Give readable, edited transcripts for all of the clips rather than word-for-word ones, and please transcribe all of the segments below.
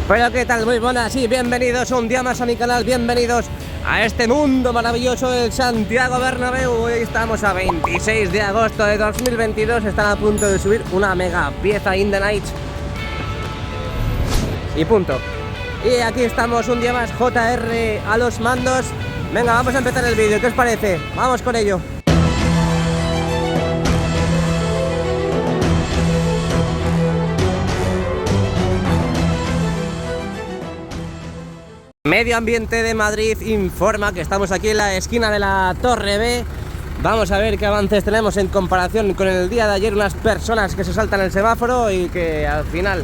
Pero qué tal, muy buenas y bienvenidos un día más a mi canal, bienvenidos a este mundo maravilloso del Santiago Bernabéu. Hoy estamos a 26 de agosto de 2022, están a punto de subir una mega pieza in the night. Y punto. Y aquí estamos un día más, JR a los mandos. Venga, vamos a empezar el vídeo, ¿qué os parece? Vamos con ello. Medio Ambiente de Madrid informa que estamos aquí en la esquina de la Torre B. Vamos a ver qué avances tenemos en comparación con el día de ayer. Unas personas que se saltan el semáforo y que al final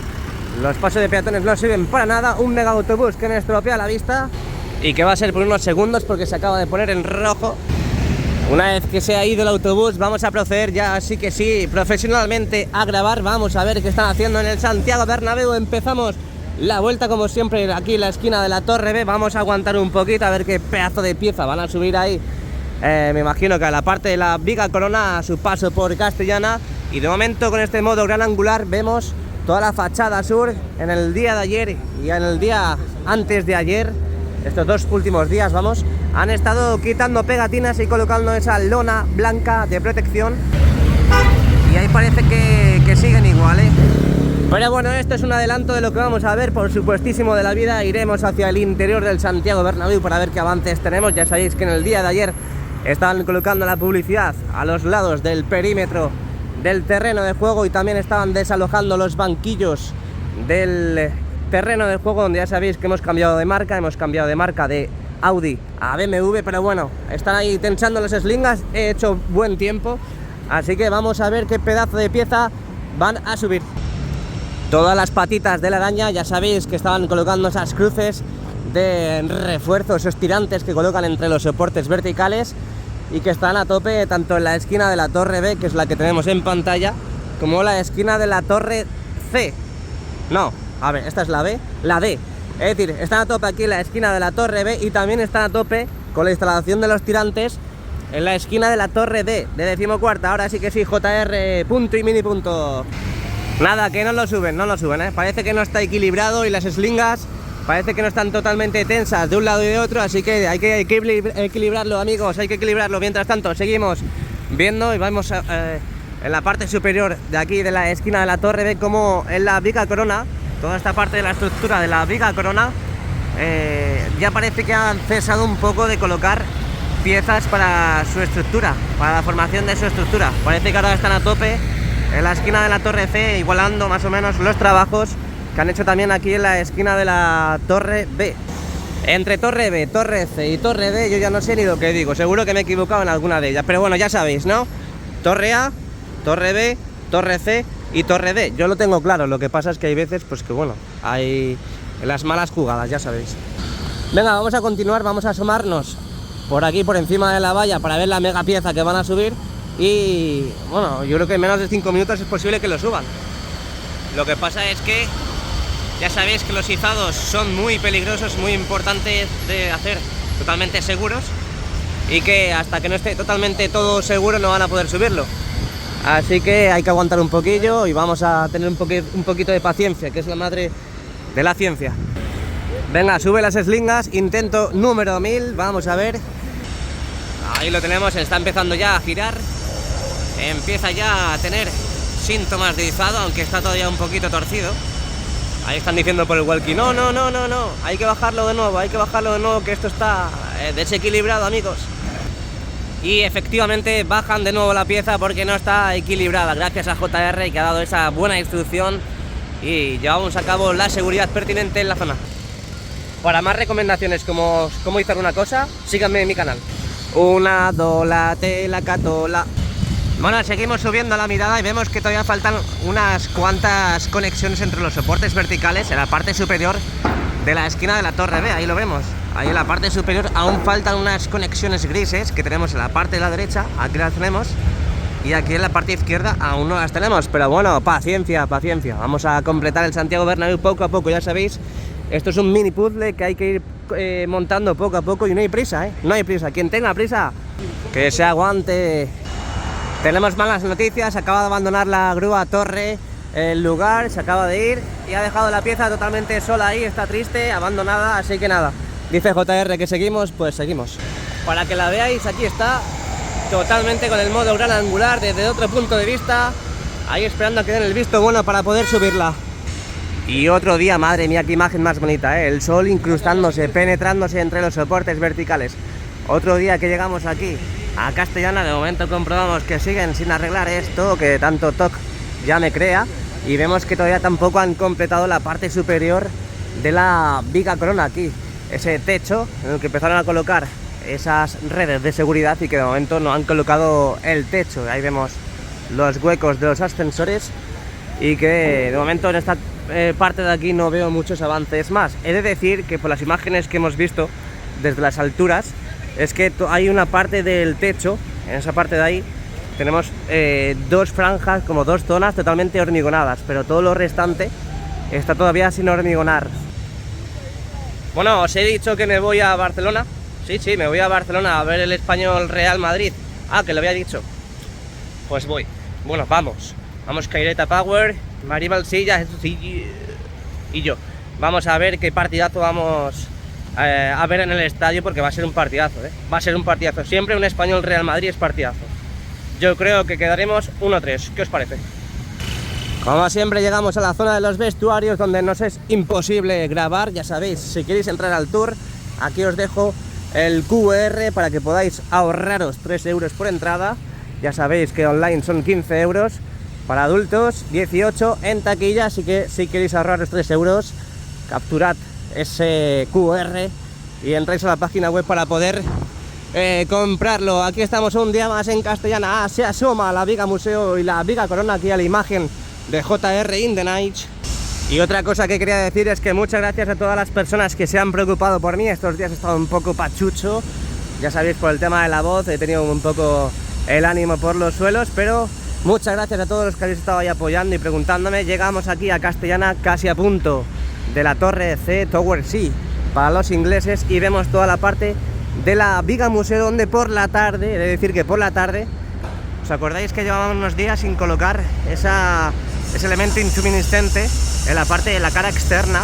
los pasos de peatones no sirven para nada. Un mega autobús que me estropea la vista y que va a ser por unos segundos porque se acaba de poner en rojo. Una vez que se ha ido el autobús vamos a proceder ya, así que sí, profesionalmente a grabar. Vamos a ver qué están haciendo en el Santiago Bernabéu. Empezamos la vuelta como siempre aquí en la esquina de la Torre B. Vamos a aguantar un poquito a ver qué pedazo de pieza van a subir ahí. Me imagino que a la parte de la Viga Corona a su paso por Castellana. Y de momento con este modo gran angular vemos toda la fachada sur. En el día de ayer y en el día antes de ayer, estos dos últimos días vamos, han estado quitando pegatinas y colocando esa lona blanca de protección. Y ahí parece que siguen igual, Pero bueno, esto es un adelanto de lo que vamos a ver, por supuestísimo, de la vida. Iremos hacia el interior del Santiago Bernabéu para ver qué avances tenemos. Ya sabéis que en el día de ayer estaban colocando la publicidad a los lados del perímetro del terreno de juego y también estaban desalojando los banquillos del terreno de juego, donde ya sabéis que hemos cambiado de marca de Audi a BMW, pero bueno, están ahí tensando las eslingas. He hecho buen tiempo, así que vamos a ver qué pedazo de pieza van a subir. Todas las patitas de la araña, ya sabéis que estaban colocando esas cruces de refuerzo, esos tirantes que colocan entre los soportes verticales y que están a tope tanto en la esquina de la Torre B, que es la que tenemos en pantalla, como la esquina de la Torre C. No, a ver, esta es la B, la D. Es decir, están a tope aquí en la esquina de la Torre B y también están a tope con la instalación de los tirantes en la esquina de la Torre D, de 14ª. Ahora sí que sí, JR punto y mini punto. Nada, que no lo suben, Parece que no está equilibrado y las eslingas parece que no están totalmente tensas de un lado y de otro, así que hay que equilibrarlo, amigos, hay que equilibrarlo. Mientras tanto, seguimos viendo y vamos en la parte superior de aquí de la esquina de la Torre B, como en la Viga Corona, toda esta parte de la estructura de la Viga Corona, ya parece que han cesado un poco de colocar piezas para su estructura, para la formación de su estructura. Parece que ahora están a tope en la esquina de la Torre C, igualando más o menos los trabajos que han hecho también aquí en la esquina de la Torre B. Entre Torre B, Torre C y Torre D, yo ya no sé ni lo que digo, seguro que me he equivocado en alguna de ellas, pero bueno, ya sabéis, ¿no? Torre A, Torre B, Torre C y Torre D. Yo lo tengo claro, lo que pasa es que hay veces, pues que bueno, hay las malas jugadas, ya sabéis. Venga, vamos a continuar, vamos a asomarnos por aquí, por encima de la valla, para ver la mega pieza que van a subir. Y bueno, yo creo que en menos de 5 minutos es posible que lo suban. Lo que pasa es que ya sabéis que los izados son muy peligrosos, muy importantes de hacer totalmente seguros, y que hasta que no esté totalmente todo seguro no van a poder subirlo. Así que hay que aguantar un poquillo y vamos a tener un poquito de paciencia, que es la madre de la ciencia. Venga, sube las eslingas, intento número 1000, vamos a ver. Ahí lo tenemos, está empezando ya a girar. Empieza ya a tener síntomas de izado, aunque está todavía un poquito torcido. Ahí están diciendo por el walkie, no, hay que bajarlo de nuevo, que esto está desequilibrado, amigos. Y efectivamente bajan de nuevo la pieza porque no está equilibrada, gracias a JR, que ha dado esa buena instrucción y llevamos a cabo la seguridad pertinente en la zona. Para más recomendaciones como cómo izar una cosa, síganme en mi canal. Una dola, tela, catola. Bueno, seguimos subiendo la mirada y vemos que todavía faltan unas cuantas conexiones entre los soportes verticales en la parte superior de la esquina de la Torre B. Ahí lo vemos, ahí en la parte superior aún faltan unas conexiones grises que tenemos en la parte de la derecha, aquí las tenemos, y aquí en la parte izquierda aún no las tenemos, pero bueno, paciencia, vamos a completar el Santiago Bernabéu poco a poco. Ya sabéis, esto es un mini puzzle que hay que ir montando poco a poco y no hay prisa, no hay prisa. Quien tenga prisa, que se aguante. Tenemos malas noticias, acaba de abandonar la grúa Torre el lugar, se acaba de ir y ha dejado la pieza totalmente sola ahí, está triste, abandonada, así que nada. Dice JR que seguimos, pues seguimos. Para que la veáis, aquí está, totalmente con el modo gran angular, desde otro punto de vista, ahí esperando a que den el visto bueno para poder subirla. Y otro día, madre mía, qué imagen más bonita, ¿eh? El sol incrustándose, penetrándose entre los soportes verticales. Otro día que llegamos aquí a Castellana, de momento comprobamos que siguen sin arreglar esto, que tanto TOC ya me crea, y vemos que todavía tampoco han completado la parte superior de la viga corona aquí, ese techo en el que empezaron a colocar esas redes de seguridad y que de momento no han colocado el techo. Ahí vemos los huecos de los ascensores y que de momento en esta parte de aquí no veo muchos avances más. He de decir que por las imágenes que hemos visto desde las alturas es que hay una parte del techo, en esa parte de ahí tenemos dos franjas, como dos zonas totalmente hormigonadas, pero todo lo restante está todavía sin hormigonar. Bueno, os he dicho que me voy a Barcelona. Sí, me voy a Barcelona a ver el Español Real Madrid. Ah, que lo había dicho. Pues voy. Bueno, vamos. Vamos Caireta Power, Maribel Silla y yo. Vamos a ver qué partidazo vamos a ver en el estadio, porque va a ser un partidazo, ¿eh? Va a ser un partidazo. Siempre un Español Real Madrid es partidazo. Yo creo que quedaremos 1-3. ¿Qué os parece? Como siempre llegamos a la zona de los vestuarios, donde nos es imposible grabar. Ya sabéis, si queréis entrar al tour, aquí os dejo el QR para que podáis ahorraros 3 euros por entrada. Ya sabéis que online son 15 euros, para adultos 18 en taquilla, así que si queréis ahorraros 3 euros, capturad ese QR y entráis a la página web para poder comprarlo. Aquí estamos un día más en Castellana. Se asoma la Viga Museo y la Viga Corona aquí a la imagen de JR in the Night. Y otra cosa que quería decir es que muchas gracias a todas las personas que se han preocupado por mí. Estos días he estado un poco pachucho, ya sabéis, por el tema de la voz, he tenido un poco el ánimo por los suelos, pero muchas gracias a todos los que habéis estado ahí apoyando y preguntándome. Llegamos aquí a Castellana casi a punto de la Torre C, Tower C para los ingleses, y vemos toda la parte de la Viga Museo, donde por la tarde, he de decir que por la tarde, ¿os acordáis que llevábamos unos días sin colocar ese elemento insuministente en la parte de la cara externa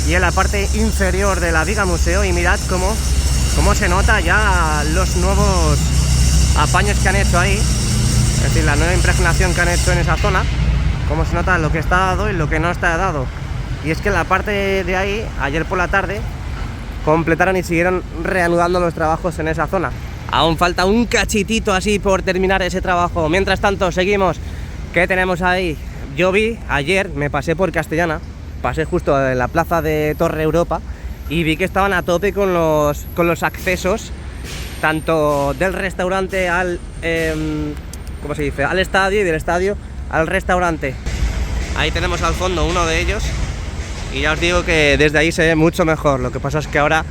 y en la parte inferior de la Viga Museo? Y mirad cómo se nota ya los nuevos apaños que han hecho ahí, es decir, la nueva impregnación que han hecho en esa zona, cómo se nota lo que está dado y lo que no está dado. Y es que en la parte de ahí, ayer por la tarde, completaron y siguieron reanudando los trabajos en esa zona. Aún falta un cachitito así por terminar ese trabajo. Mientras tanto, seguimos. ¿Qué tenemos ahí? Yo vi ayer, me pasé por Castellana, pasé justo en la plaza de Torre Europa y vi que estaban a tope con los accesos, tanto del restaurante al ¿cómo se dice? Al estadio, y del estadio al restaurante. Ahí tenemos al fondo uno de ellos y ya os digo que desde ahí se ve mucho mejor. Lo que pasa es que ahora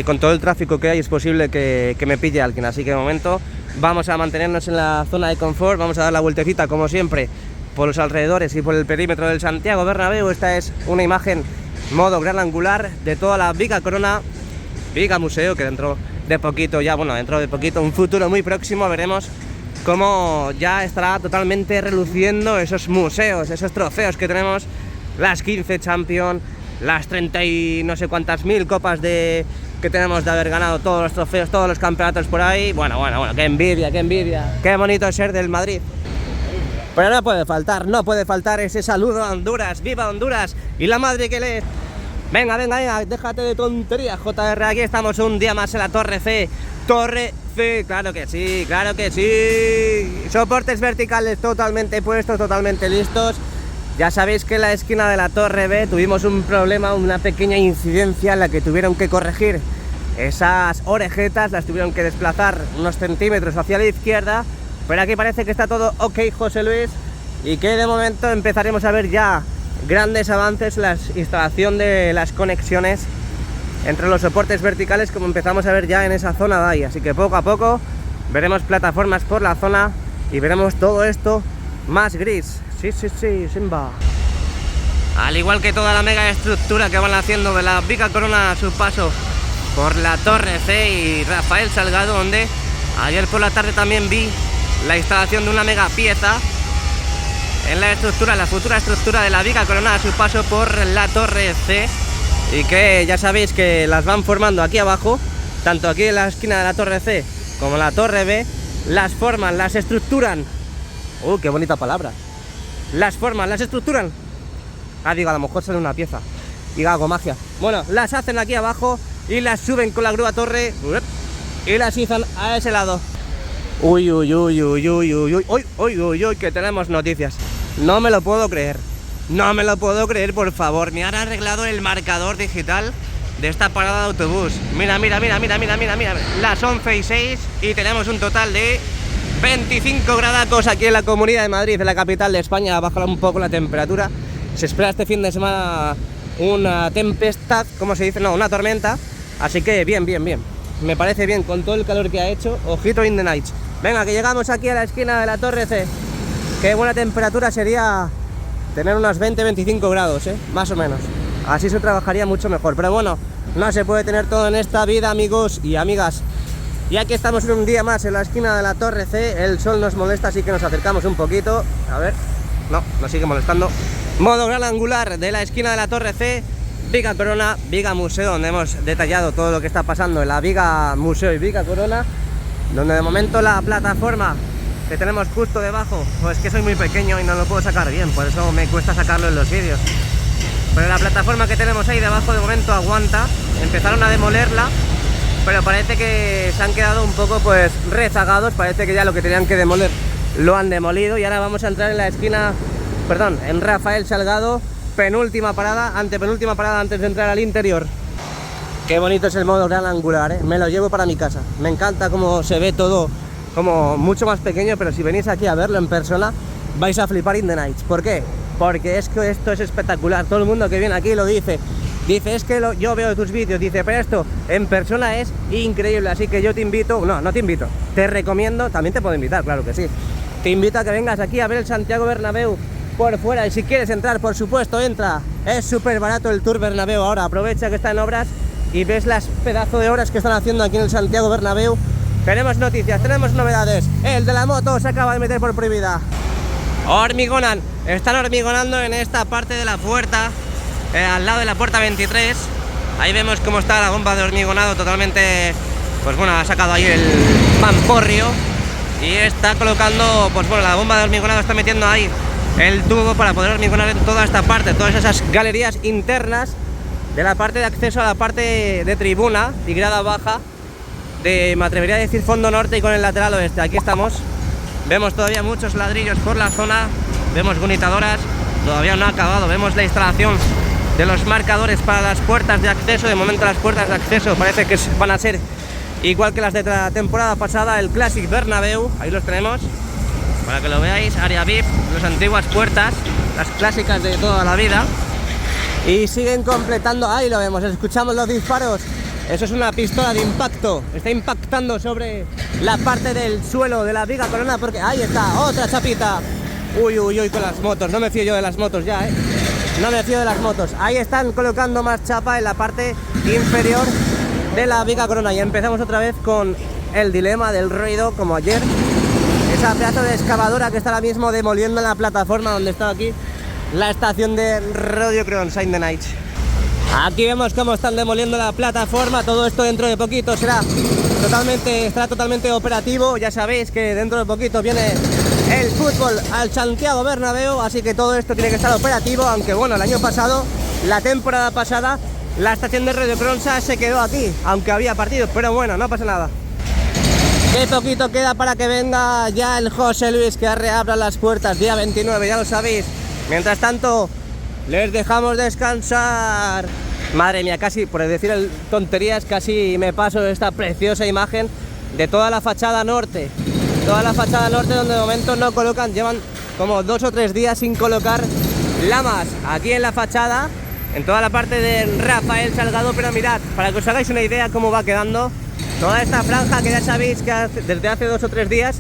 con todo el tráfico que hay es posible que me pille alguien, así que de momento vamos a mantenernos en la zona de confort. Vamos a dar la vueltecita como siempre por los alrededores y por el perímetro del Santiago Bernabéu. Esta es una imagen modo gran angular de toda la Viga Corona, Viga Museo, que dentro de poquito, un futuro muy próximo, veremos cómo ya estará totalmente reluciendo esos museos, esos trofeos que tenemos, las 15 Champions, las 30 y no sé cuántas mil copas que tenemos de haber ganado todos los trofeos, todos los campeonatos por ahí. Bueno, qué envidia, qué bonito es ser del Madrid. Pero no puede faltar ese saludo a Honduras. ¡Viva Honduras! Y la madre que le... Venga, déjate de tonterías, JR. Aquí estamos un día más en la Torre C. Torre C, claro que sí. Soportes verticales totalmente puestos, totalmente listos. Ya sabéis que en la esquina de la Torre B tuvimos un problema, una pequeña incidencia en la que tuvieron que corregir esas orejetas, las tuvieron que desplazar unos centímetros hacia la izquierda. Pero aquí parece que está todo ok, José Luis, y que de momento empezaremos a ver ya grandes avances en la instalación de las conexiones entre los soportes verticales, como empezamos a ver ya en esa zona de ahí. Así que poco a poco veremos plataformas por la zona y veremos todo esto más gris. Sí, Simba. Al igual que toda la mega estructura que van haciendo de la Viga Corona a su paso por la Torre C y Rafael Salgado, donde ayer por la tarde también vi la instalación de una mega pieza en la estructura, la futura estructura de la viga coronada a su paso por la torre C, y que ya sabéis que las van formando aquí abajo, tanto aquí en la esquina de la torre C como la torre B, las forman, las estructuran. Qué bonita palabra. Las forman, las estructuran. Digo, a lo mejor sale una pieza y hago magia. Bueno, las hacen aquí abajo y las suben con la grúa torre y las izan a ese lado. Uy, uy, uy, uy, uy, uy, uy, uy, uy, uy, uy, que tenemos noticias. No me lo puedo creer. No me lo puedo creer, por favor. Me han arreglado el marcador digital de esta parada de autobús. Mira, mira, mira, mira, mira, mira, mira. Las 11:06 y tenemos un total de 25 gradacos aquí en la Comunidad de Madrid, en la capital de España. Ha bajado un poco la temperatura. Se espera este fin de semana una tempestad, ¿cómo se dice? No, una tormenta. Así que bien, bien, bien. Me parece bien con todo el calor que ha hecho. Ojito in the night. Venga, que llegamos aquí a la esquina de la torre C. Qué buena temperatura sería tener unos 20-25 grados, más o menos. Así se trabajaría mucho mejor. Pero bueno, no se puede tener todo en esta vida, amigos y amigas. Y aquí estamos un día más en la esquina de la torre C. El sol nos molesta, así que nos acercamos un poquito. A ver, no, nos sigue molestando. Modo gran angular de la esquina de la torre C. Viga Corona, Viga Museo, donde hemos detallado todo lo que está pasando en la Viga Museo y Viga Corona. Donde de momento la plataforma que tenemos justo debajo, pues que soy muy pequeño y no lo puedo sacar bien, por eso me cuesta sacarlo en los vídeos. Pero la plataforma que tenemos ahí debajo de momento aguanta. Empezaron a demolerla, pero parece que se han quedado un poco pues rezagados. Parece que ya lo que tenían que demoler lo han demolido. Y ahora vamos a entrar en la esquina, perdón, en Rafael Salgado, penúltima parada, antepenúltima parada antes de entrar al interior. Qué bonito es el modo gran angular, me lo llevo para mi casa. Me encanta cómo se ve todo como mucho más pequeño, pero si venís aquí a verlo en persona vais a flipar in the night. ¿Por qué? Porque es que esto es espectacular. Todo el mundo que viene aquí lo dice. Dice, es que yo veo tus vídeos, dice, pero esto en persona es increíble. Así que yo te invito, no te invito, te recomiendo, también te puedo invitar, claro que sí. Te invito a que vengas aquí a ver el Santiago Bernabéu por fuera. Y si quieres entrar, por supuesto, entra. Es súper barato el Tour Bernabéu ahora. Aprovecha que está en obras y ves las pedazos de obras que están haciendo aquí en el Santiago Bernabéu. Tenemos noticias, tenemos novedades. El de la moto se acaba de meter por prohibida. Hormigonan, están hormigonando en esta parte de la puerta, al lado de la puerta 23. Ahí vemos cómo está la bomba de hormigonado totalmente, pues bueno, ha sacado ahí el mamporrio y está colocando, pues bueno, la bomba de hormigonado está metiendo ahí el tubo para poder hormigonar en toda esta parte, todas esas galerías internas de la parte de acceso a la parte de tribuna y grada baja de, me atrevería a decir, fondo norte y con el lateral oeste. Aquí estamos, vemos todavía muchos ladrillos por la zona, vemos gunitadoras, todavía no ha acabado, vemos la instalación de los marcadores para las puertas de acceso. De momento las puertas de acceso parece que van a ser igual que las de la temporada pasada, el Classic Bernabéu, ahí los tenemos, para que lo veáis, área VIP, las antiguas puertas, las clásicas de toda la vida. Y siguen completando, ahí lo vemos, escuchamos los disparos. Eso es una pistola de impacto, está impactando sobre la parte del suelo de la Viga Corona, porque ahí está, otra chapita. Uy, uy, uy, con las motos, no me fío yo de las motos ya, no me fío de las motos. Ahí están colocando más chapa en la parte inferior de la Viga Corona. Y empezamos otra vez con el dilema del ruido, como ayer. Esa pedazo de excavadora que está ahora mismo demoliendo la plataforma donde está aquí la estación de Radio Crown in the Night. Aquí vemos cómo están demoliendo la plataforma. Todo esto dentro de poquito estará totalmente operativo. Ya sabéis que dentro de poquito viene el fútbol al Santiago Bernabéu, así que todo esto tiene que estar operativo. Aunque bueno, el año pasado, la temporada pasada, la estación de Radio Cronsa se quedó aquí, aunque había partidos, pero bueno, no pasa nada. Qué poquito queda para que venga ya el José Luis, que reabra las puertas día 29, ya lo sabéis. Mientras tanto, les dejamos descansar. Madre mía, casi, por decir tonterías, casi me paso esta preciosa imagen de toda la fachada norte. Toda la fachada norte, donde de momento no colocan, llevan como 2 o 3 días sin colocar lamas aquí en la fachada, en toda la parte de Rafael Salgado. Pero mirad, para que os hagáis una idea cómo va quedando toda esta franja, que ya sabéis que desde hace 2 o 3 días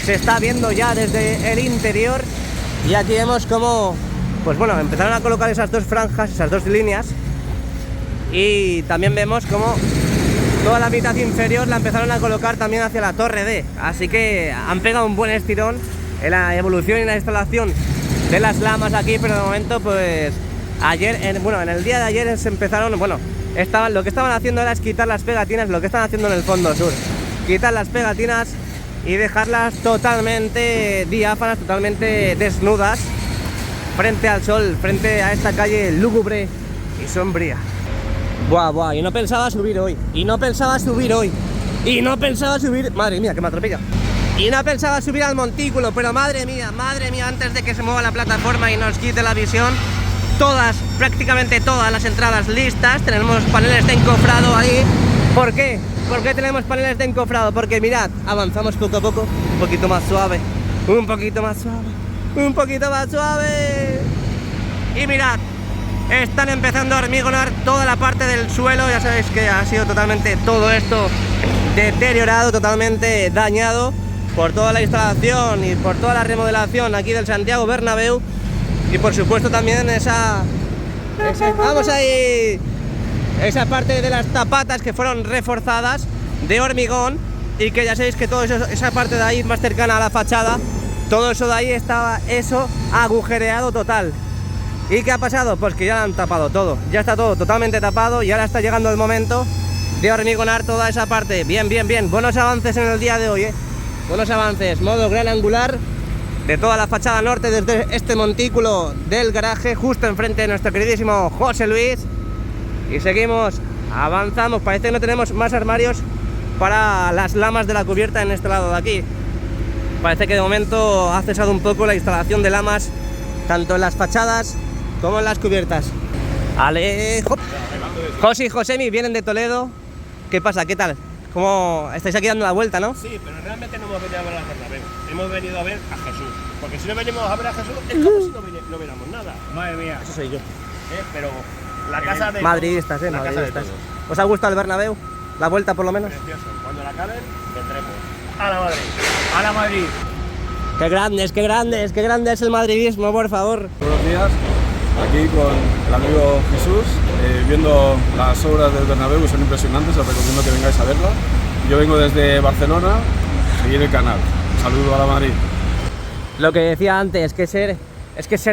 se está viendo ya desde el interior. Y aquí vemos cómo, pues bueno, empezaron a colocar esas 2 franjas, esas 2 líneas. Y también vemos cómo toda la mitad inferior la empezaron a colocar también hacia la torre D. Así que han pegado un buen estirón en la evolución y la instalación de las lamas aquí, pero de momento pues ayer, en el día de ayer se empezaron, lo que estaban haciendo era quitar las pegatinas, lo que están haciendo en el fondo sur, quitar las pegatinas y dejarlas totalmente diáfanas, totalmente desnudas frente al sol, frente a esta calle lúgubre y sombría. Buah, y no pensaba subir hoy, madre mía, que me atropella. Y no pensaba subir al montículo, pero madre mía, antes de que se mueva la plataforma y nos quite la visión, prácticamente todas las entradas listas, tenemos paneles de encofrado ahí. ¿Por qué? ¿Por qué tenemos paneles de encofrado? Porque mirad, avanzamos poco a poco, un poquito más suave. Y mirad, están empezando a hormigonar toda la parte del suelo, ya sabéis que ha sido totalmente todo esto deteriorado, totalmente dañado por toda la instalación y por toda la remodelación aquí del Santiago Bernabéu. Y por supuesto también esa parte de las tapatas que fueron reforzadas de hormigón, y que ya sabéis que todo eso, esa parte de ahí más cercana a la fachada, todo eso de ahí estaba agujereado total. ¿Y qué ha pasado? Pues que ya lo han tapado todo, ya está todo totalmente tapado y ahora está llegando el momento de hormigonar toda esa parte. Bien, buenos avances en el día de hoy, buenos avances, modo gran angular de toda la fachada norte desde este montículo del garaje justo enfrente de nuestro queridísimo José Luis. Y seguimos, avanzamos, parece que no tenemos más armarios para las lamas de la cubierta en este lado de aquí. Parece que de momento ha cesado un poco la instalación de lamas tanto en las fachadas como en las cubiertas. Alejo. José y Josemi vienen de Toledo. ¿Qué pasa? ¿Qué tal? ¿Cómo estáis aquí dando la vuelta, no? Sí, pero realmente no hemos venido a ver a Bernabéu. Hemos venido a ver a Jesús. Porque si no venimos a ver a Jesús, es como si no viéramos nada. Madre mía. Eso soy yo. Pero la casa de madridistas, madridistas. ¿Os ha gustado el Bernabéu? ¿La vuelta por lo menos? Precioso. Cuando la acaben, vendremos. ¡A la Madrid! ¡A la Madrid! ¡Qué grande es el madridismo, por favor! Buenos días, aquí con el amigo Jesús, viendo las obras del Bernabéu, que son impresionantes, os recomiendo que vengáis a verlas. Yo vengo desde Barcelona, seguir el canal. Un saludo a la Madrid. Lo que decía antes, que ser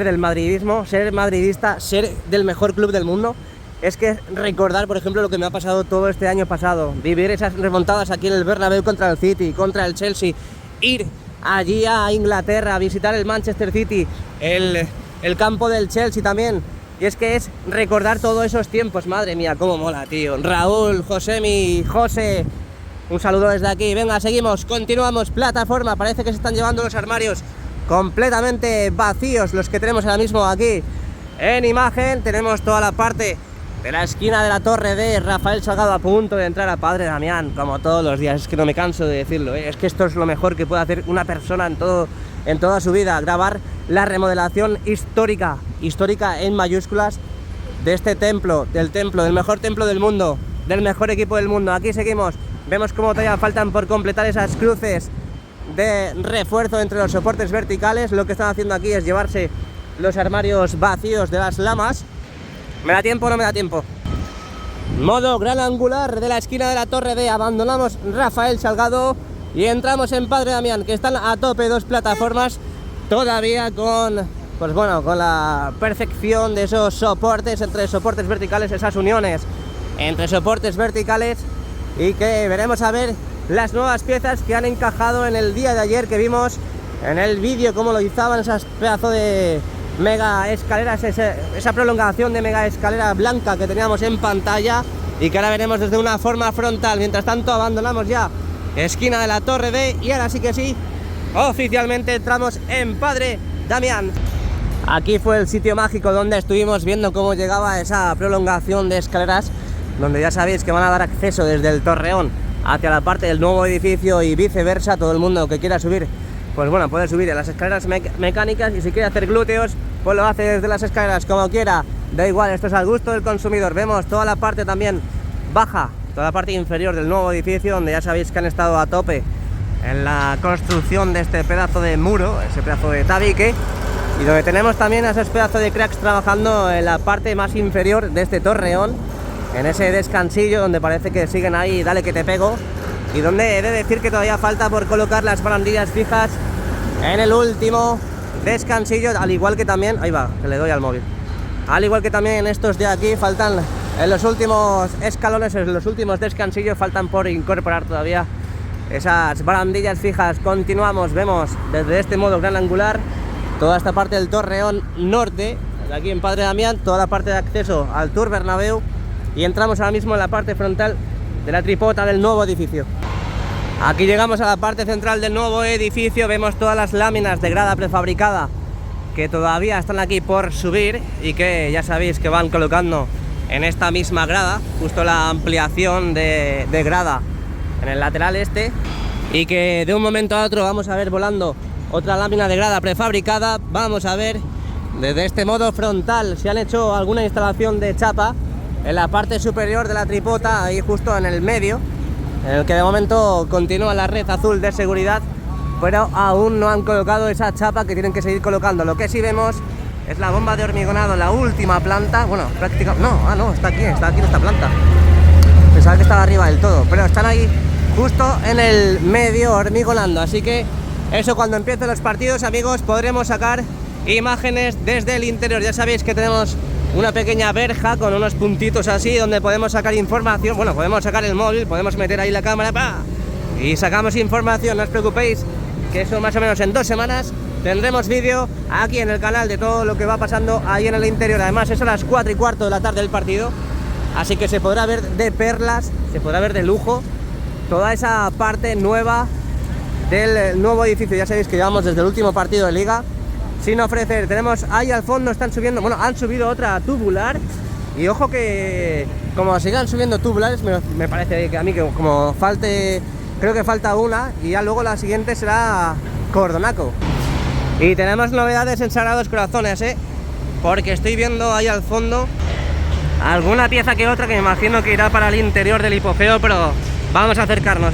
del madridismo, ser madridista, ser del mejor club del mundo, es que recordar, por ejemplo, lo que me ha pasado todo este año pasado, vivir esas remontadas aquí en el Bernabéu contra el City, contra el Chelsea, ir allí a Inglaterra a visitar el Manchester City, el campo del Chelsea también. Y es que es recordar todos esos tiempos, madre mía, cómo mola, tío. Raúl, Josemi, José, un saludo desde aquí. Venga, seguimos, continuamos, plataforma. Parece que se están llevando los armarios completamente vacíos, los que tenemos ahora mismo aquí en imagen. Tenemos toda la parte de la esquina de la Torre D, Rafael Salgado a punto de entrar a Padre Damián, como todos los días. Es que no me canso de decirlo, es que esto es lo mejor que puede hacer una persona en toda su vida, grabar la remodelación histórica en mayúsculas de este templo, del mejor templo del mundo, del mejor equipo del mundo. Aquí seguimos, vemos cómo todavía faltan por completar esas cruces de refuerzo entre los soportes verticales. Lo que están haciendo aquí es llevarse los armarios vacíos de las lamas. ¿Me da tiempo o no me da tiempo? Modo gran angular de la esquina de la Torre D. Abandonamos Rafael Salgado y entramos en Padre Damián, que están a tope dos plataformas todavía con la perfección de esos soportes, entre soportes verticales, esas uniones entre soportes verticales, y que veremos a ver las nuevas piezas que han encajado en el día de ayer, que vimos en el vídeo cómo lo izaban esas pedazos de mega escaleras, esa prolongación de mega escalera blanca que teníamos en pantalla y que ahora veremos desde una forma frontal. Mientras tanto abandonamos ya esquina de la Torre D y ahora sí que sí, oficialmente entramos en Padre Damián. Aquí fue el sitio mágico donde estuvimos viendo cómo llegaba esa prolongación de escaleras, donde ya sabéis que van a dar acceso desde el Torreón hacia la parte del nuevo edificio y viceversa. Todo el mundo que quiera subir, pues bueno, puede subir en las escaleras mecánicas, y si quiere hacer glúteos, pues lo hace desde las escaleras como quiera. Da igual, esto es al gusto del consumidor. Vemos toda la parte también baja, toda la parte inferior del nuevo edificio, donde ya sabéis que han estado a tope en la construcción de este pedazo de muro, ese pedazo de tabique, y donde tenemos también a esos pedazos de cracks trabajando en la parte más inferior de este torreón, en ese descansillo donde parece que siguen ahí, dale que te pego, y donde he de decir que todavía falta por colocar las barandillas fijas en el último descansillo, al igual que también, ahí va, que le doy al móvil, al igual que también en estos de aquí faltan, en los últimos escalones, en los últimos descansillos faltan por incorporar todavía esas barandillas fijas. Continuamos, vemos desde este modo gran angular toda esta parte del Torreón Norte, de aquí en Padre Damián, toda la parte de acceso al Tour Bernabéu, y entramos ahora mismo en la parte frontal de la tripota del nuevo edificio. Aquí llegamos a la parte central del nuevo edificio, vemos todas las láminas de grada prefabricada que todavía están aquí por subir y que ya sabéis que van colocando en esta misma grada, justo la ampliación de grada en el lateral este, y que de un momento a otro vamos a ver volando otra lámina de grada prefabricada. Vamos a ver desde este modo frontal si han hecho alguna instalación de chapa en la parte superior de la tripota, ahí justo en el medio, en el que de momento continúa la red azul de seguridad, pero aún no han colocado esa chapa que tienen que seguir colocando. Lo que sí vemos es la bomba de hormigonado en la última planta, bueno, prácticamente, no, está aquí en esta planta. Pensaba que estaba arriba del todo, pero están ahí justo en el medio hormigonando, así que eso, cuando empiecen los partidos, amigos, podremos sacar imágenes desde el interior. Ya sabéis que tenemos una pequeña verja con unos puntitos así donde podemos sacar información. Bueno, podemos sacar el móvil, podemos meter ahí la cámara y sacamos información. No os preocupéis, que eso más o menos en 2 semanas tendremos vídeo aquí en el canal de todo lo que va pasando ahí en el interior. Además es a las 4:15 de la tarde del partido, así que se podrá ver de perlas, se podrá ver de lujo toda esa parte nueva del nuevo edificio. Ya sabéis que llevamos desde el último partido de liga sin ofrecer. Tenemos ahí al fondo, están subiendo, bueno, han subido otra tubular, y ojo que como sigan subiendo tubulares, me parece que a mí que como falte, creo que falta una, y ya luego la siguiente será Cordonaco. Y tenemos novedades en Sagrados Corazones, porque estoy viendo ahí al fondo alguna pieza que otra que me imagino que irá para el interior del hipogeo, pero vamos a acercarnos,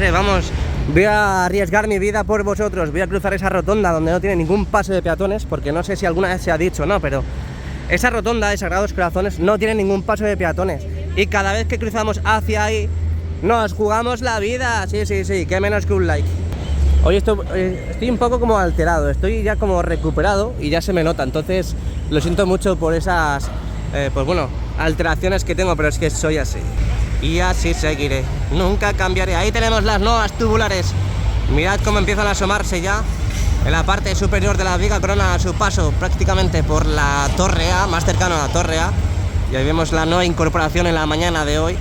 voy a arriesgar mi vida por vosotros. Voy a cruzar esa rotonda donde no tiene ningún paso de peatones, porque no sé si alguna vez se ha dicho o no, pero esa rotonda de Sagrados Corazones no tiene ningún paso de peatones, y cada vez que cruzamos hacia ahí nos jugamos la vida. Sí, que menos que un like. Hoy estoy un poco como alterado, estoy ya como recuperado y ya se me nota, entonces lo siento mucho por esas pues bueno, alteraciones que tengo, pero es que soy así y así seguiré, nunca cambiaré. Ahí tenemos las nuevas tubulares, mirad cómo empiezan a asomarse ya en la parte superior de la viga corona a su paso prácticamente por la Torre A, más cercano a la Torre A, y ahí vemos la nueva incorporación en la mañana de hoy,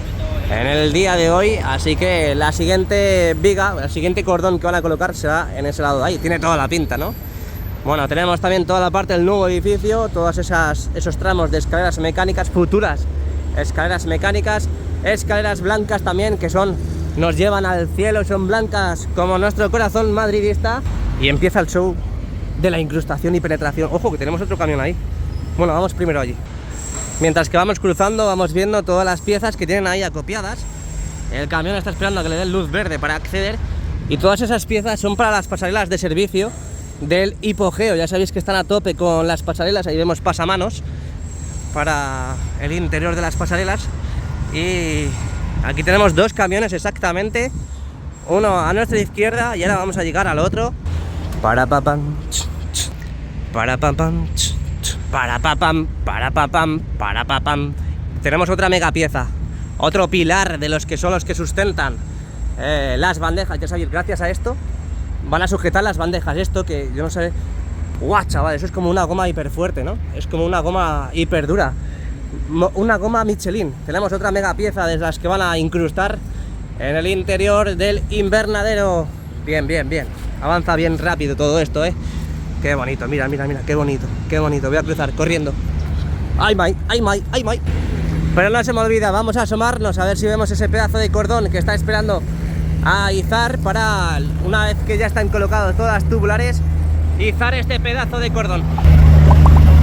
en el día de hoy. Así que la siguiente viga, el siguiente cordón que van a colocar será en ese lado de ahí, tiene toda la pinta, ¿no? Bueno, tenemos también toda la parte del nuevo edificio, todos esos tramos de escaleras mecánicas, futuras escaleras mecánicas, escaleras blancas también, que nos llevan al cielo, son blancas como nuestro corazón madridista. Y empieza el show de la incrustación y penetración. Ojo, que tenemos otro camión ahí. Bueno, vamos primero allí. Mientras que vamos cruzando, vamos viendo todas las piezas que tienen ahí acopiadas. El camión está esperando a que le den luz verde para acceder, y todas esas piezas son para las pasarelas de servicio del hipogeo. Ya sabéis que están a tope con las pasarelas, ahí vemos pasamanos para el interior de las pasarelas, y aquí tenemos 2 camiones exactamente, uno a nuestra izquierda y ahora vamos a llegar al otro. Para papam, para papam, para papam, para papam, para papam. Tenemos otra mega pieza, otro pilar de los que son los que sustentan las bandejas. Ya sabéis, gracias a esto van a sujetar las bandejas. Esto que yo no sé, guau, chaval, eso es como una goma hiper fuerte, ¿no? Es como una goma hiper dura, una goma Michelin. Tenemos otra mega pieza de las que van a incrustar en el interior del invernadero. Bien, avanza bien rápido todo esto, qué bonito, mira, qué bonito. Voy a cruzar corriendo. Ay, my. Pero no se me olvida, vamos a asomarnos a ver si vemos ese pedazo de cordón que está esperando a izar, para, una vez que ya están colocadas todas las tubulares, izar este pedazo de cordón.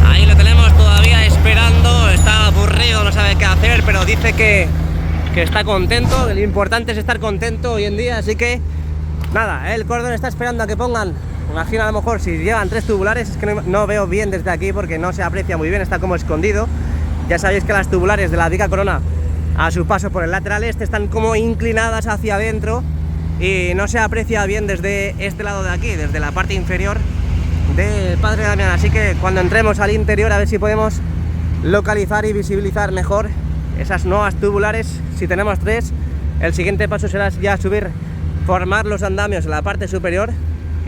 Ahí lo tenemos todavía esperando, está aburrido, no sabe qué hacer, pero dice que está contento. Lo importante es estar contento hoy en día, así que nada, el cordón está esperando a que pongan, imagino a lo mejor si llevan 3 tubulares, es que no veo bien desde aquí porque no se aprecia muy bien, está como escondido. Ya sabéis que las tubulares de la viga corona a su paso por el lateral este están como inclinadas hacia adentro y no se aprecia bien desde este lado de aquí, desde la parte inferior, del Padre Damián, así que cuando entremos al interior a ver si podemos localizar y visibilizar mejor esas nuevas tubulares. Si tenemos 3, el siguiente paso será ya subir, formar los andamios en la parte superior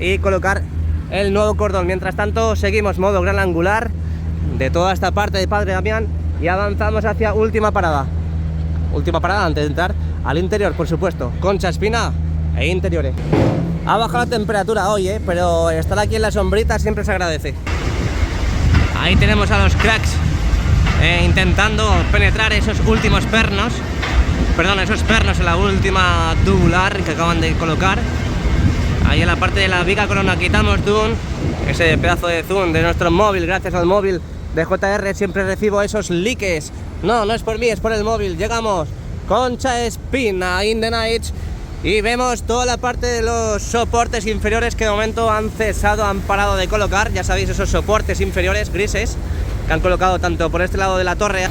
y colocar el nuevo cordón. Mientras tanto seguimos modo gran angular de toda esta parte de Padre Damián y avanzamos hacia última parada antes de entrar al interior, por supuesto, Concha Espina e interiores. Ha bajado la temperatura hoy, pero estar aquí en la sombrita siempre se agradece. Ahí tenemos a los cracks intentando penetrar esos últimos pernos, esos pernos en la última tubular que acaban de colocar. Ahí en la parte de la viga corona quitamos zoom, ese pedazo de zoom de nuestro móvil. Gracias al móvil de JR siempre recibo esos likes. No es por mí, es por el móvil. Llegamos, Concha Espina in the night, y vemos toda la parte de los soportes inferiores que de momento han parado de colocar. Ya sabéis, esos soportes inferiores grises que han colocado tanto por este lado de la torre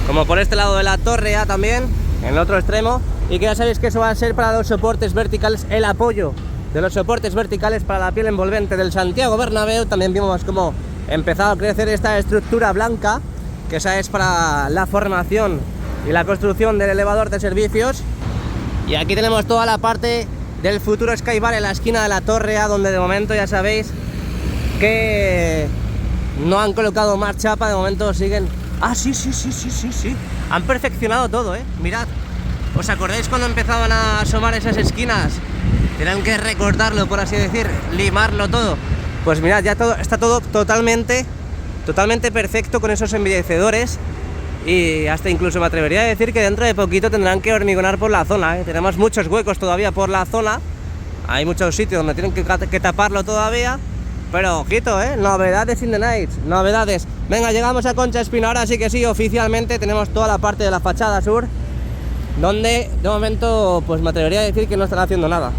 como por este lado de la torre A también, en el otro extremo, y que ya sabéis que eso va a ser para los soportes verticales, el apoyo de los soportes verticales para la piel envolvente del Santiago Bernabéu. También vimos cómo empezado a crecer esta estructura blanca, que esa es para la formación y la construcción del elevador de servicios. Y aquí tenemos toda la parte del futuro Skybar en la esquina de la torre A, donde de momento ya sabéis que no han colocado más chapa, de momento siguen. Ah, sí, han perfeccionado todo, mirad. ¿Os acordáis cuando empezaban a asomar esas esquinas? Tenían que recortarlo, por así decir, limarlo todo. Pues mirad, ya todo está todo totalmente perfecto con esos embellecedores. Y hasta incluso me atrevería a decir que dentro de poquito tendrán que hormigonar por la zona, Tenemos muchos huecos todavía por la zona. Hay muchos sitios donde tienen que taparlo todavía. Pero ojito, novedades in the night, novedades. Venga, llegamos a Concha Espina, ahora sí que sí, oficialmente tenemos toda la parte de la fachada sur, donde de momento pues me atrevería a decir que no están haciendo nada.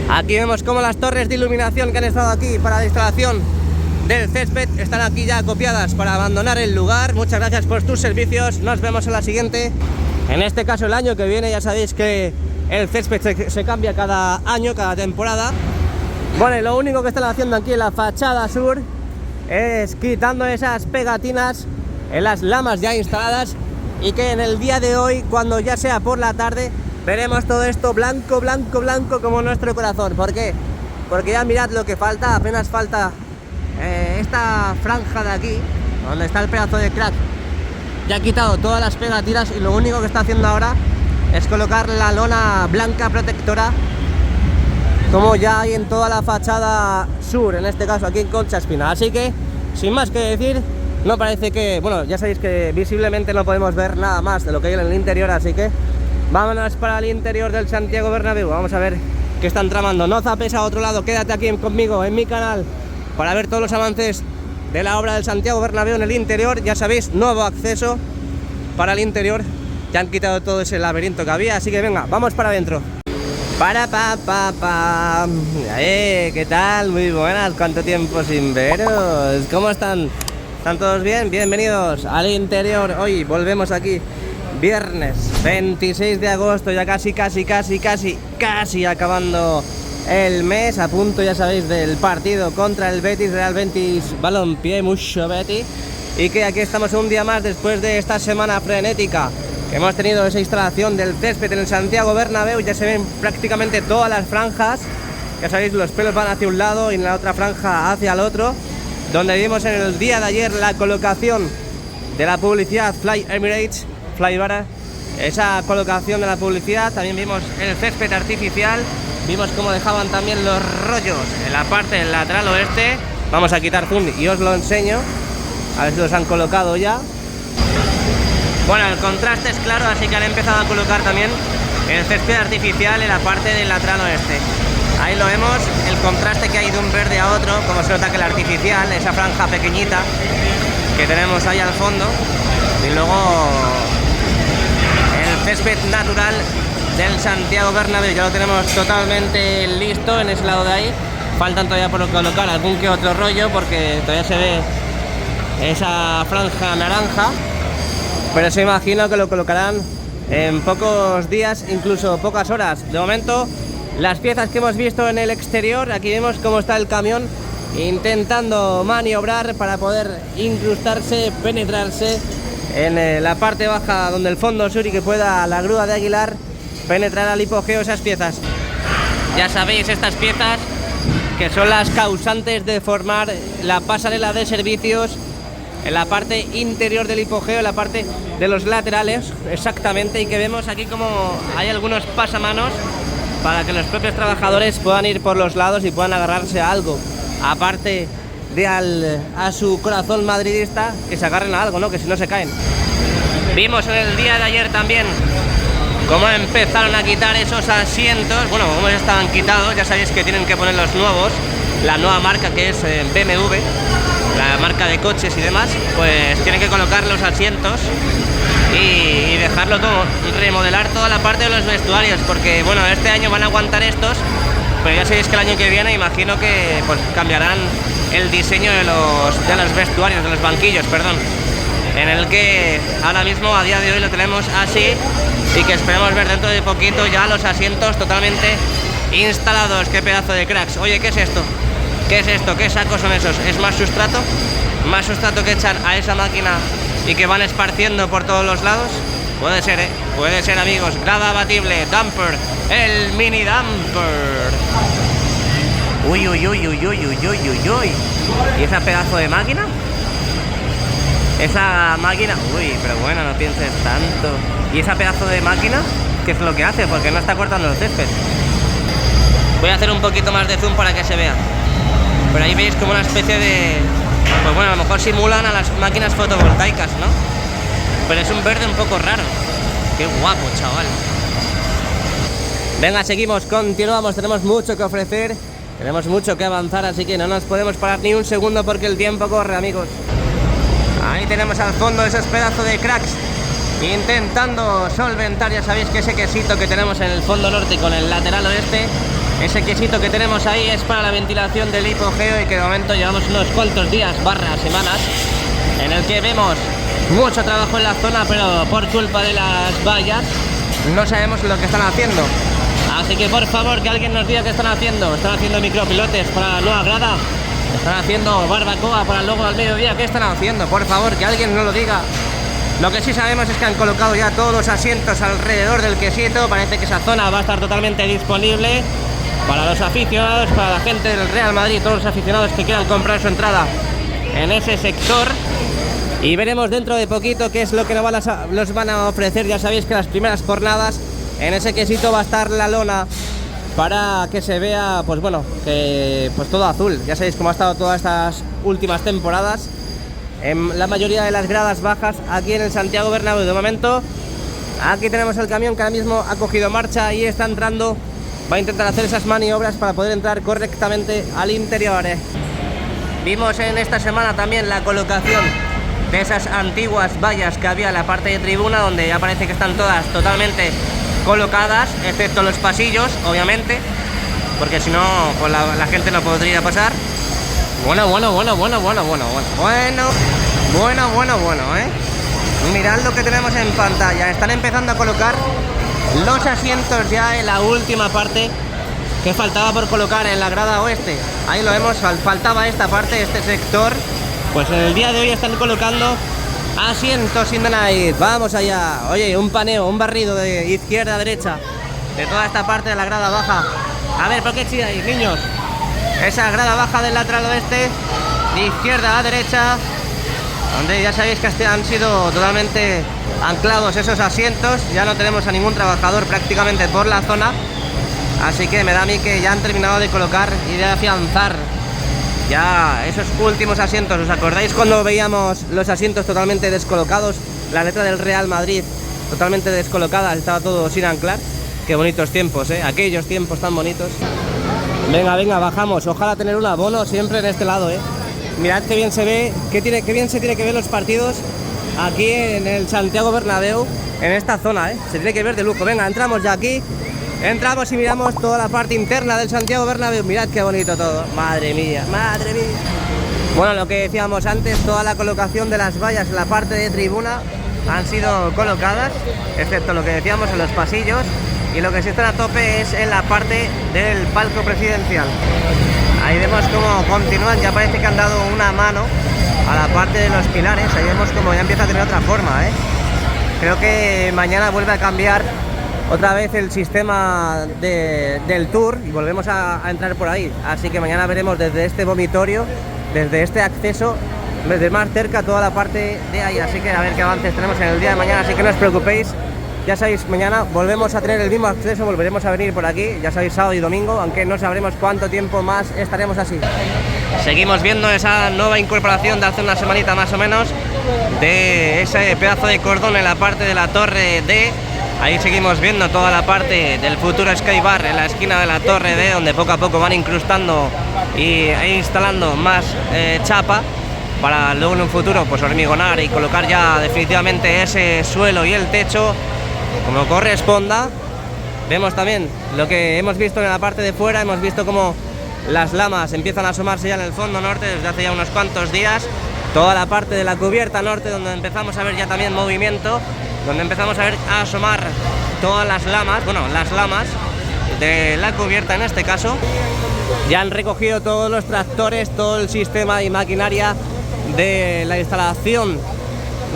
Aquí vemos cómo las torres de iluminación que han estado aquí para la instalación del césped están aquí ya copiadas para abandonar el lugar. Muchas gracias por tus servicios, nos vemos en la siguiente. En este caso el año que viene, ya sabéis que el césped se cambia cada año, cada temporada. Bueno, y lo único que están haciendo aquí en la fachada sur es quitando esas pegatinas en las lamas ya instaladas, y que en el día de hoy, cuando ya sea por la tarde, veremos todo esto blanco como nuestro corazón. ¿Por qué? Porque ya mirad lo que falta, apenas falta esta franja de aquí, donde está el pedazo de crack. Ya ha quitado todas las pegatinas y lo único que está haciendo ahora es colocar la lona blanca protectora, como ya hay en toda la fachada sur, en este caso aquí en Concha Espina. Así que, sin más que decir, no parece que... Bueno, ya sabéis que visiblemente no podemos ver nada más de lo que hay en el interior, así que vámonos para el interior del Santiago Bernabéu. Vamos a ver qué están tramando. No zapes a otro lado, quédate aquí conmigo en mi canal para ver todos los avances de la obra del Santiago Bernabéu en el interior. Ya sabéis, nuevo acceso para el interior. Ya han quitado todo ese laberinto que había, así que venga, vamos para adentro. ¿Qué tal? Muy buenas, cuánto tiempo sin veros. ¿Cómo están? ¿Están todos bien? Bienvenidos al interior. Hoy volvemos aquí, viernes 26 de agosto, ya casi acabando el mes, a punto, ya sabéis, del partido contra el Betis, Real Betis Balompié, mucho Betis. Y que aquí estamos un día más después de esta semana frenética. Hemos tenido esa instalación del césped en el Santiago Bernabéu, ya se ven prácticamente todas las franjas. Ya sabéis, los pelos van hacia un lado y en la otra franja hacia el otro. Donde vimos en el día de ayer la colocación de la publicidad Fly Emirates, Flybar, esa colocación de la publicidad. También vimos el césped artificial, vimos cómo dejaban también los rollos en la parte del lateral oeste. Vamos a quitar zoom y os lo enseño, a ver si los han colocado ya. Bueno, el contraste es claro, así que han empezado a colocar también el césped artificial en la parte del lateral oeste. Ahí lo vemos, el contraste que hay de un verde a otro, como se nota que el artificial, esa franja pequeñita que tenemos ahí al fondo, y luego el césped natural del Santiago Bernabéu ya lo tenemos totalmente listo en ese lado de ahí. Faltan todavía por colocar algún que otro rollo porque todavía se ve esa franja naranja, pero se imagino que lo colocarán en pocos días, incluso pocas horas. De momento, las piezas que hemos visto en el exterior, aquí vemos cómo está el camión intentando maniobrar para poder incrustarse, penetrarse en la parte baja donde el fondo sur y que pueda la grúa de Aguilar penetrar al hipogeo esas piezas. Ya sabéis, estas piezas que son las causantes de formar la pasarela de servicios en la parte interior del hipogeo, en la parte de los laterales, exactamente, y que vemos aquí como hay algunos pasamanos para que los propios trabajadores puedan ir por los lados y puedan agarrarse a algo, aparte de a su corazón madridista, que se agarren a algo, ¿no? Que si no se caen. Vimos en el día de ayer también cómo empezaron a quitar esos asientos, bueno, cómo estaban quitados, ya sabéis que tienen que poner los nuevos, la nueva marca que es BMW, la marca de coches y demás, pues tienen que colocar los asientos y dejarlo todo, remodelar toda la parte de los vestuarios, porque bueno, este año van a aguantar estos, pero ya sabéis que el año que viene imagino que pues cambiarán el diseño de los vestuarios, de los banquillos, perdón, en el que ahora mismo a día de hoy lo tenemos así y que esperemos ver dentro de poquito ya los asientos totalmente instalados. Qué pedazo de cracks. Oye, ¿qué es esto? ¿Qué es esto? ¿Qué sacos son esos? ¿Es más sustrato? ¿Más sustrato que echan a esa máquina y que van esparciendo por todos los lados? Puede ser, ¿eh? Puede ser, amigos. Grada abatible, dumper, el mini dumper. Uy, uy, uy, uy, uy, uy, uy, uy, uy. ¿Y esa pedazo de máquina? Esa máquina... Uy, pero bueno, no pienses tanto. ¿Y esa pedazo de máquina? ¿Qué es lo que hace? Porque no está cortando los céspedes. Voy a hacer un poquito más de zoom para que se vea. Pero ahí veis como una especie de... Pues bueno, a lo mejor simulan a las máquinas fotovoltaicas, ¿no? Pero es un verde un poco raro. Qué guapo, chaval. Venga, seguimos, continuamos. Tenemos mucho que ofrecer, tenemos mucho que avanzar, así que no nos podemos parar ni un segundo porque el tiempo corre, amigos. Ahí tenemos al fondo esos pedazos de cracks intentando solventar, ya sabéis que ese quesito que tenemos en el fondo norte y con el lateral oeste, ese quesito que tenemos ahí es para la ventilación del hipogeo y que de momento llevamos unos cuantos días, semanas, en el que vemos mucho trabajo en la zona, pero por culpa de las vallas no sabemos lo que están haciendo. Así que por favor que alguien nos diga qué están haciendo. ¿Están haciendo micropilotes para la nueva grada? ¿Están haciendo barbacoa para luego al mediodía? ¿Qué están haciendo? Por favor que alguien nos lo diga. Lo que sí sabemos es que han colocado ya todos los asientos alrededor del quesito. Parece que esa zona va a estar totalmente disponible para los aficionados, para la gente del Real Madrid, todos los aficionados que quieran comprar su entrada en ese sector. Y veremos dentro de poquito qué es lo que nos van a ofrecer. Ya sabéis que las primeras jornadas en ese quesito va a estar la lona para que se vea, pues bueno, que pues todo azul. Ya sabéis cómo ha estado todas estas últimas temporadas en la mayoría de las gradas bajas aquí en el Santiago Bernabéu. De momento, aquí tenemos el camión que ahora mismo ha cogido marcha y está entrando. Va a intentar hacer esas maniobras para poder entrar correctamente al interior. Vimos en esta semana también la colocación de esas antiguas vallas que había en la parte de tribuna, donde ya parece que están todas totalmente colocadas, excepto los pasillos, obviamente, porque si no, pues la gente no podría pasar. Bueno, mirad lo que tenemos en pantalla. Están empezando a colocar los asientos ya en la última parte que faltaba por colocar en la grada oeste. Ahí lo vemos, faltaba esta parte, este sector. Pues en el día de hoy están colocando asientos in the night. Vamos allá. Oye, un paneo, un barrido de izquierda a derecha de toda esta parte de la grada baja. A ver, ¿por qué chilláis, niños? Esa grada baja del lateral oeste, de izquierda a derecha, donde ya sabéis que han sido totalmente anclados esos asientos. Ya no tenemos a ningún trabajador prácticamente por la zona, así que me da a mí que ya han terminado de colocar y de afianzar ya esos últimos asientos. ¿Os acordáis cuando veíamos los asientos totalmente descolocados? La letra del Real Madrid totalmente descolocada, estaba todo sin anclar. Qué bonitos tiempos, aquellos tiempos tan bonitos. Venga, bajamos. Ojalá tener un abono siempre en este lado, Mirad qué bien se ve, qué bien se tiene que ver los partidos aquí en el Santiago Bernabéu, en esta zona, Se tiene que ver de lujo. Venga, entramos ya aquí. Entramos y miramos toda la parte interna del Santiago Bernabéu. Mirad qué bonito todo. Madre mía, madre mía. Bueno, lo que decíamos antes, toda la colocación de las vallas en la parte de tribuna han sido colocadas, excepto lo que decíamos en los pasillos. Y lo que sí está a tope es en la parte del palco presidencial. Ahí vemos cómo continúan, ya parece que han dado una mano a la parte de los pilares. Ahí vemos como ya empieza a tener otra forma, ¿eh? Creo que mañana vuelve a cambiar otra vez el sistema del tour y volvemos a entrar por ahí. Así que mañana veremos desde este vomitorio, desde este acceso, desde más cerca toda la parte de ahí. Así que a ver qué avances tenemos en el día de mañana, así que no os preocupéis. Ya sabéis, mañana volvemos a tener el mismo acceso, volveremos a venir por aquí, ya sabéis, sábado y domingo, aunque no sabremos cuánto tiempo más estaremos así. Seguimos viendo esa nueva incorporación de hace una semanita más o menos, de ese pedazo de cordón en la parte de la torre D. Ahí seguimos viendo toda la parte del futuro Sky Bar en la esquina de la torre D, donde poco a poco van incrustando e instalando más chapa, para luego en un futuro pues hormigonar y colocar ya definitivamente ese suelo y el techo como corresponda. Vemos también lo que hemos visto en la parte de fuera, hemos visto como las lamas empiezan a asomarse ya en el fondo norte desde hace ya unos cuantos días. Toda la parte de la cubierta norte, donde empezamos a ver ya también movimiento, donde empezamos a ver asomar todas las lamas, bueno, las lamas de la cubierta en este caso. Ya han recogido todos los tractores, todo el sistema y maquinaria de la instalación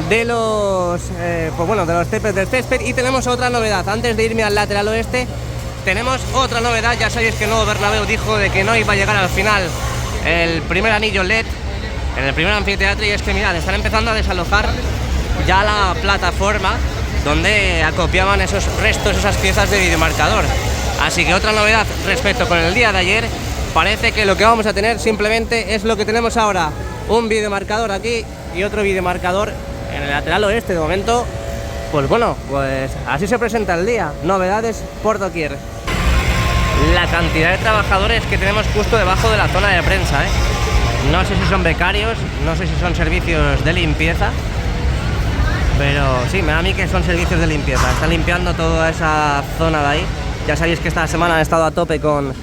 de los pues bueno, de los cepes del césped. Y tenemos otra novedad, antes de irme al lateral oeste, tenemos otra novedad. Ya sabéis que el nuevo Bernabéu dijo de que no iba a llegar al final el primer anillo LED en el primer anfiteatro, y es que mirad, están empezando a desalojar ya la plataforma donde acopiaban esos restos, esas piezas de videomarcador. Así que otra novedad respecto con el día de ayer, parece que lo que vamos a tener simplemente es lo que tenemos ahora, un videomarcador aquí y otro videomarcador en el lateral oeste. De momento, pues bueno, pues así se presenta el día, novedades por doquier. La cantidad de trabajadores que tenemos justo debajo de la zona de prensa, ¿eh? No sé si son becarios, no sé si son servicios de limpieza, pero sí, me da a mí que son servicios de limpieza. Están limpiando toda esa zona de ahí. Ya sabéis que esta semana han estado a tope con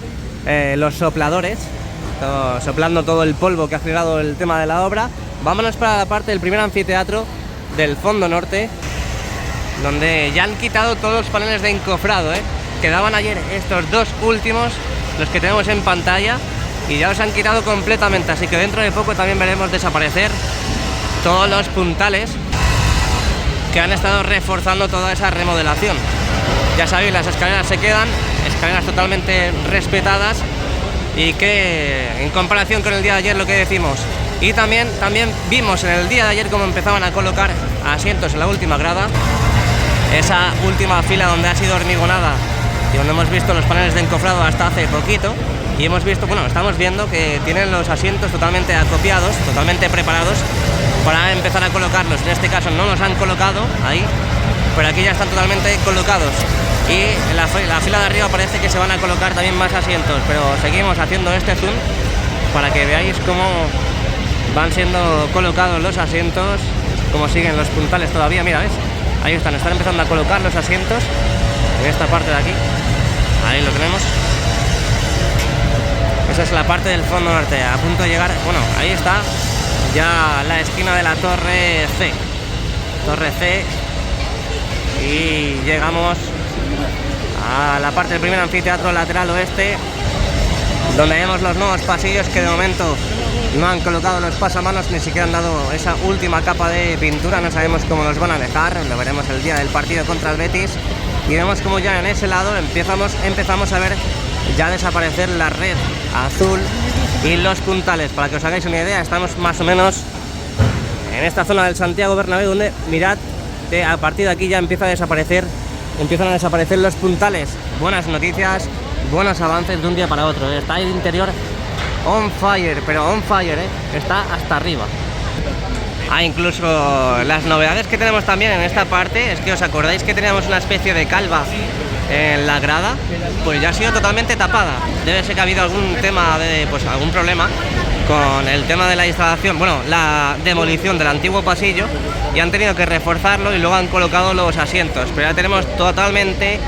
los sopladores, soplando todo el polvo que ha generado el tema de la obra. Vámonos para la parte del primer anfiteatro del fondo norte, donde ya han quitado todos los paneles de encofrado, ¿eh? Quedaban ayer estos dos últimos, los que tenemos en pantalla, y ya los han quitado completamente, así que dentro de poco también veremos desaparecer todos los puntales que han estado reforzando toda esa remodelación. Ya sabéis, las escaleras se quedan, escaleras totalmente respetadas, y que en comparación con el día de ayer, lo que decimos. Y también vimos en el día de ayer cómo empezaban a colocar asientos en la última grada, esa última fila donde ha sido hormigonada y donde hemos visto los paneles de encofrado hasta hace poquito. Y hemos visto, bueno, estamos viendo que tienen los asientos totalmente acopiados, totalmente preparados para empezar a colocarlos. En este caso no los han colocado ahí, pero aquí ya están totalmente colocados. Y en la fila de arriba parece que se van a colocar también más asientos, pero seguimos haciendo este zoom para que veáis cómo van siendo colocados los asientos, cómo siguen los puntales todavía. Mira, ¿ves? Ahí están empezando a colocar los asientos en esta parte de aquí. Ahí lo tenemos. Esa es la parte del fondo norte, a punto de llegar. Bueno, ahí está ya la esquina de la torre C. Torre C. Y llegamos a la parte del primer anfiteatro lateral oeste, donde vemos los nuevos pasillos que de momento no han colocado los pasamanos, ni siquiera han dado esa última capa de pintura. No sabemos cómo los van a dejar, lo veremos el día del partido contra el Betis. Y vemos como ya en ese lado empezamos a ver ya desaparecer la red azul y los puntales. Para que os hagáis una idea, estamos más o menos en esta zona del Santiago Bernabéu, donde mirad, a partir de aquí ya empiezan a desaparecer los puntales. Buenas noticias, buenos avances de un día para otro. Está el interior on fire, pero on fire, está hasta arriba. Incluso las novedades que tenemos también en esta parte es que os acordáis que teníamos una especie de calva en la grada, pues ya ha sido totalmente tapada. Debe ser que ha habido algún tema algún problema con el tema de la instalación, bueno, la demolición del antiguo pasillo, y han tenido que reforzarlo y luego han colocado los asientos. Pero ya tenemos totalmente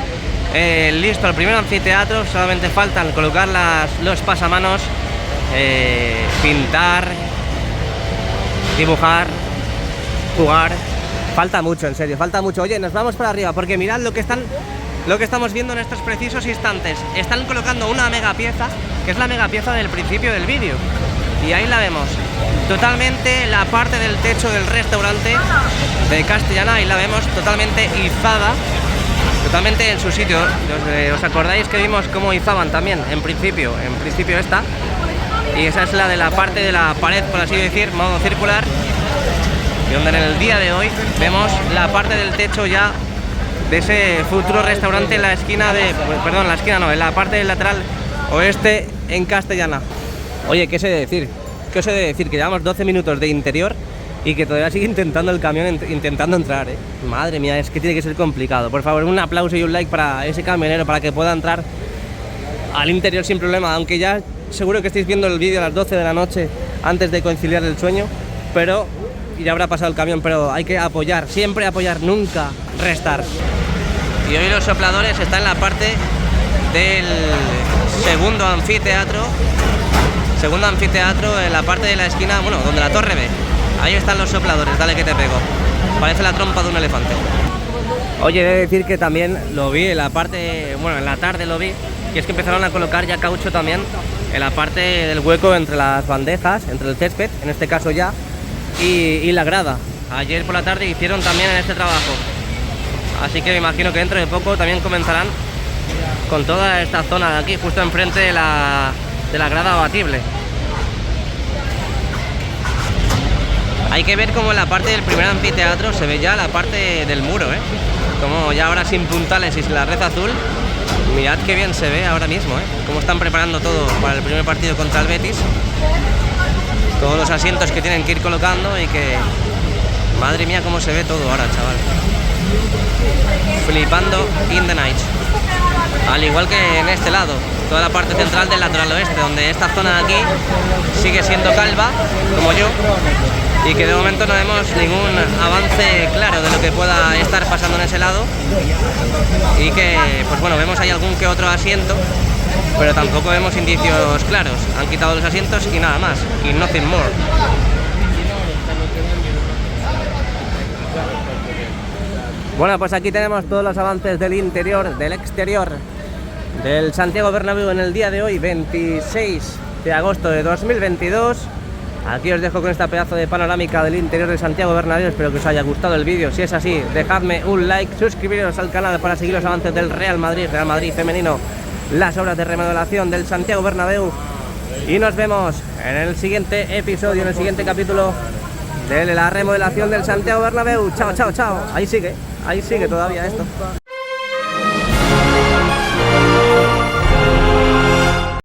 listo el primer anfiteatro, solamente faltan colocar los pasamanos, pintar, dibujar, jugar. Falta mucho, en serio, falta mucho. Oye, nos vamos para arriba porque mirad lo que están lo que estamos viendo en estos precisos instantes. Están colocando una mega pieza, que es la mega pieza del principio del vídeo. Y ahí la vemos. Totalmente la parte del techo del restaurante de Castellana, ahí la vemos totalmente izada. Totalmente en su sitio. ¿Os acordáis que vimos cómo izaban también? En principio esta. Y esa es la de la parte de la pared, por así decir, modo circular. Y donde en el día de hoy vemos la parte del techo ya de ese futuro restaurante en la esquina de... Perdón, la esquina no, en la parte del lateral oeste en Castellana. Oye, ¿qué sé de decir? ¿Qué os he de decir? Que llevamos 12 minutos de interior y que todavía sigue intentando el camión, intentando entrar, ¿eh? Madre mía, es que tiene que ser complicado. Por favor, un aplauso y un like para ese camionero, para que pueda entrar al interior sin problema. Aunque ya seguro que estáis viendo el vídeo a las 12 de la noche antes de conciliar el sueño, pero ya habrá pasado el camión. Pero hay que apoyar, siempre apoyar, nunca restar. Y hoy los sopladores están en la parte del segundo anfiteatro, en la parte de la esquina, bueno, donde la torre ve. Ahí están los sopladores, dale que te pego. Parece la trompa de un elefante. Oye, he de decir que también lo vi en la parte, bueno, en la tarde lo vi, que es que empezaron a colocar ya caucho también en la parte del hueco entre las bandejas, entre el césped, en este caso ya, y la grada. Ayer por la tarde hicieron también en este trabajo. Así que me imagino que dentro de poco también comenzarán con toda esta zona de aquí, justo enfrente de la grada abatible. Hay que ver cómo en la parte del primer anfiteatro se ve ya la parte del muro, ¿eh? Como ya ahora sin puntales y sin la red azul. Mirad qué bien se ve ahora mismo, ¿eh? Cómo están preparando todo para el primer partido contra el Betis. Todos los asientos que tienen que ir colocando y que... Madre mía, cómo se ve todo ahora, chaval. Flipando in the night. Al igual que en este lado, toda la parte central del lateral oeste, donde esta zona de aquí sigue siendo calva, como yo, y que de momento no vemos ningún avance claro de lo que pueda estar pasando en ese lado. Y que, pues bueno, vemos ahí algún que otro asiento, pero tampoco vemos indicios claros. Han quitado los asientos y nada más, y nothing more. Bueno, pues aquí tenemos todos los avances del interior, del exterior del Santiago Bernabéu en el día de hoy, 26 de agosto de 2022. Aquí os dejo con esta pedazo de panorámica del interior de Santiago Bernabéu. Espero que os haya gustado el vídeo. Si es así, dejadme un like, suscribiros al canal para seguir los avances del Real Madrid femenino, las obras de remodelación del Santiago Bernabéu. Y nos vemos en el siguiente episodio, en el siguiente capítulo de la remodelación del Santiago Bernabéu. Chao, chao, chao. Ahí sigue todavía esto.